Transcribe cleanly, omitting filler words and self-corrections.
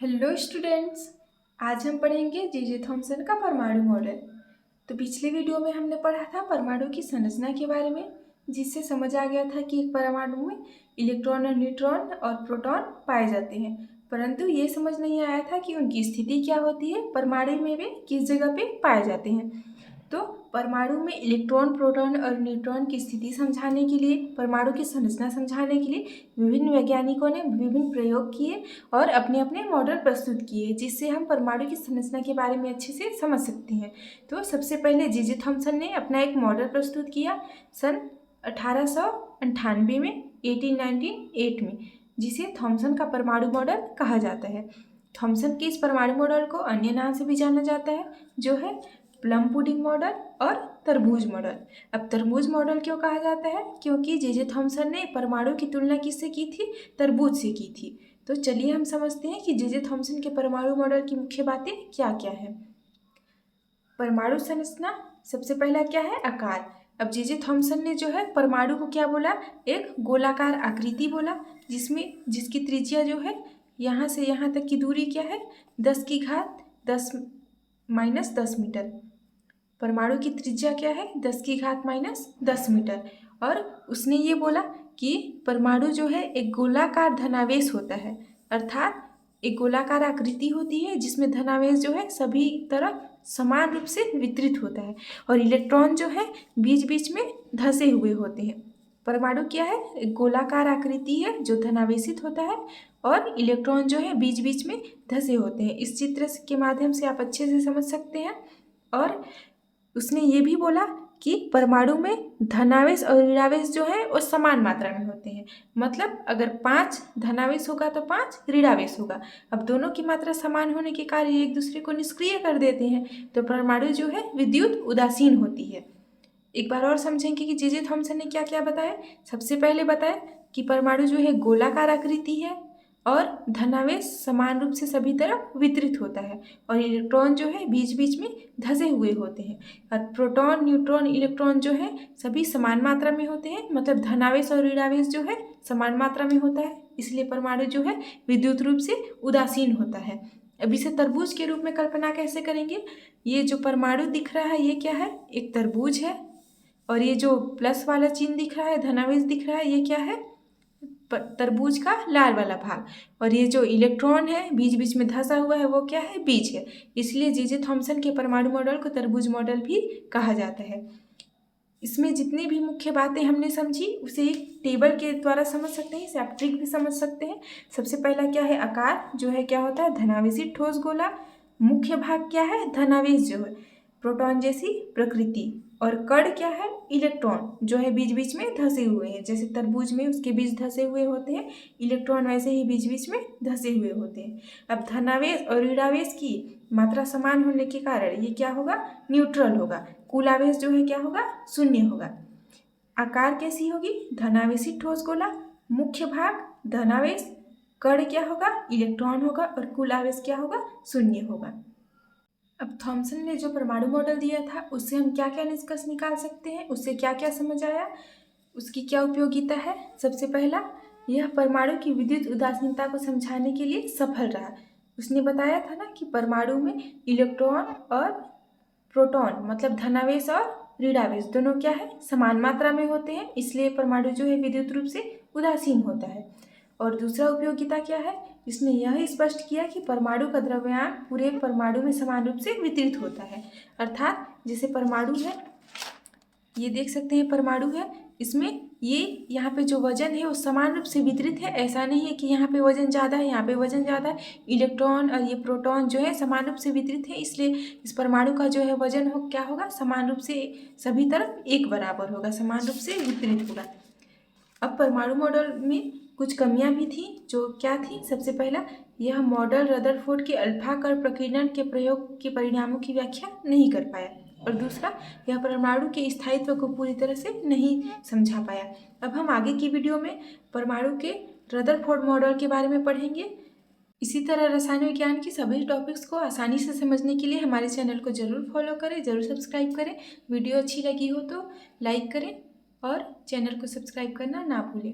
Hello students. आज हम पढ़ेंगे जे थॉमसन का परमाणु मॉडल। तो पिछले वीडियो में हमने पढ़ा था परमाणु की संरचना के बारे में, जिससे समझ आ गया था कि एक परमाणु में इलेक्ट्रॉन और न्यूट्रॉन और प्रोटॉन पाए जाते हैं, परंतु ये समझ नहीं आया था कि उनकी स्थिति क्या होती है, परमाणु में वे किस जगह पे पाए जाते हैं। तो परमाणु में इलेक्ट्रॉन, प्रोटॉन और न्यूट्रॉन की स्थिति समझाने के लिए, परमाणु की संरचना समझाने के लिए विभिन्न वैज्ञानिकों ने विभिन्न प्रयोग किए और अपने अपने मॉडल प्रस्तुत किए, जिससे हम परमाणु की संरचना के बारे में अच्छे से समझ सकते हैं। तो सबसे पहले जे थॉमसन ने अपना एक मॉडल प्रस्तुत किया सन 1898 में, 1898 में, जिसे थॉमसन का परमाणु मॉडल कहा जाता है। थॉमसन के इस परमाणु मॉडल को अन्य नाम से भी जाना जाता है, जो है प्लम पुडिंग मॉडल और तरबूज मॉडल। अब तरबूज मॉडल क्यों कहा जाता है? क्योंकि जे थॉमसन ने परमाणु की तुलना किससे की थी? तरबूज से की थी। तो चलिए हम समझते हैं कि जे थॉमसन के परमाणु मॉडल की मुख्य बातें क्या क्या है। परमाणु संरचना, सबसे पहला क्या है? आकार। अब जे थॉमसन ने जो है परमाणु को क्या बोला? एक गोलाकार आकृति बोला, जिसकी त्रिज्या जो है यहाँ से यहाँ तक की दूरी क्या है? 10 की घात 10 माइनस 10 मीटर। परमाणु की त्रिज्या क्या है? 10 की घात माइनस 10 मीटर। और उसने ये बोला कि परमाणु जो है एक गोलाकार धनावेश होता है, अर्थात एक गोलाकार आकृति होती है जिसमें धनावेश जो है सभी तरफ समान रूप से वितरित होता है और इलेक्ट्रॉन जो है बीच बीच में धंसे हुए होते हैं। परमाणु क्या है? एक गोलाकार आकृति है जो धनावेशित होता है और इलेक्ट्रॉन जो है बीच बीच में धंसे होते हैं। इस चित्र के माध्यम से आप अच्छे से समझ सकते हैं। और उसने ये भी बोला कि परमाणु में धनावेश और ऋणावेश जो है वो समान मात्रा में होते हैं। मतलब अगर 5 धनावेश होगा तो 5 ऋणावेश होगा। अब दोनों की मात्रा समान होने के कारण एक दूसरे को निष्क्रिय कर देते हैं, तो परमाणु जो है विद्युत उदासीन होती है। एक बार और समझेंगे कि जे थॉमसन ने क्या क्या बताया। सबसे पहले बताया कि परमाणु जो है गोलाकार आकृति है और धनावेश समान रूप से सभी तरफ वितरित होता है और इलेक्ट्रॉन जो है बीच बीच में धंसे हुए होते हैं। और प्रोटॉन, न्यूट्रॉन, इलेक्ट्रॉन जो है सभी समान मात्रा में होते हैं, मतलब धनावेश और ऋणावेश जो है समान मात्रा में होता है, इसलिए परमाणु जो है विद्युत रूप से उदासीन होता है। अब इसे तरबूज के रूप में कल्पना कैसे करेंगे? ये जो परमाणु दिख रहा है ये क्या है? एक तरबूज है। और ये जो प्लस वाला चिन्ह दिख रहा है, धनावेश दिख रहा है, ये क्या है? तरबूज का लाल वाला भाग। और ये जो इलेक्ट्रॉन है बीच बीच में धंसा हुआ है वो क्या है? बीज है। इसलिए जे थॉमसन के परमाणु मॉडल को तरबूज मॉडल भी कहा जाता है। इसमें जितनी भी मुख्य बातें हमने समझी उसे एक टेबल के द्वारा समझ सकते हैं, इसे आप ट्रिक भी समझ सकते हैं। सबसे पहला क्या है? आकार जो है क्या होता है? धनावेशी ठोस गोला। मुख्य भाग क्या है? धनावेश जो है प्रोटॉन जैसी प्रकृति। और कण क्या है? इलेक्ट्रॉन जो है बीच बीच में धंसे हुए हैं, जैसे तरबूज में उसके बीज धंसे हुए होते हैं, इलेक्ट्रॉन वैसे ही बीच बीच में धंसे हुए होते हैं। अब धनावेश और ऋणावेश की मात्रा समान होने के कारण ये क्या होगा? न्यूट्रल होगा। कुल आवेश जो है क्या होगा? शून्य होगा। आकार कैसी होगी? धनावेशी ठोस गोला। मुख्य भाग धनावेश। कण क्या होगा? इलेक्ट्रॉन होगा। और कुल आवेश क्या होगा? शून्य होगा। अब थॉमसन ने जो परमाणु मॉडल दिया था उससे हम क्या क्या निष्कर्ष निकाल सकते हैं, उससे क्या क्या समझ आया, उसकी क्या उपयोगिता है? सबसे पहला, यह परमाणु की विद्युत उदासीनता को समझाने के लिए सफल रहा। उसने बताया था ना कि परमाणु में इलेक्ट्रॉन और प्रोटॉन मतलब धनावेश और ऋणावेश दोनों क्या है? समान मात्रा में होते हैं, इसलिए परमाणु जो है विद्युत रूप से उदासीन होता है। और दूसरा उपयोगिता क्या है? इसने यह स्पष्ट किया कि परमाणु का द्रव्यमान पूरे परमाणु में समान रूप से वितरित होता है, अर्थात जैसे परमाणु है, ये देख सकते हैं परमाणु है, इसमें ये यहाँ पे जो वजन है वो समान रूप से वितरित है। ऐसा नहीं है कि यहाँ पे वजन ज़्यादा है, यहाँ पे वजन ज़्यादा है। इलेक्ट्रॉन और ये प्रोटॉन जो है समान रूप से वितरित है, इसलिए इस परमाणु का जो है वजन हो क्या होगा? समान रूप से सभी तरफ एक बराबर होगा, समान रूप से वितरित होगा। अब परमाणु मॉडल में कुछ कमियां भी थी, जो क्या थी? सबसे पहला, यह मॉडल रदरफोर्ड के अल्फा कण प्रकीर्णन के प्रयोग के परिणामों की व्याख्या नहीं कर पाया। और दूसरा, यह परमाणु के स्थायित्व को पूरी तरह से नहीं समझा पाया। अब हम आगे की वीडियो में परमाणु के रदरफोर्ड मॉडल के बारे में पढ़ेंगे। इसी तरह रसायन विज्ञान की सभी टॉपिक्स को आसानी से समझने के लिए हमारे चैनल को ज़रूर फॉलो करें, ज़रूर सब्सक्राइब करें। वीडियो अच्छी लगी हो तो लाइक करें और चैनल को सब्सक्राइब करना ना भूलें।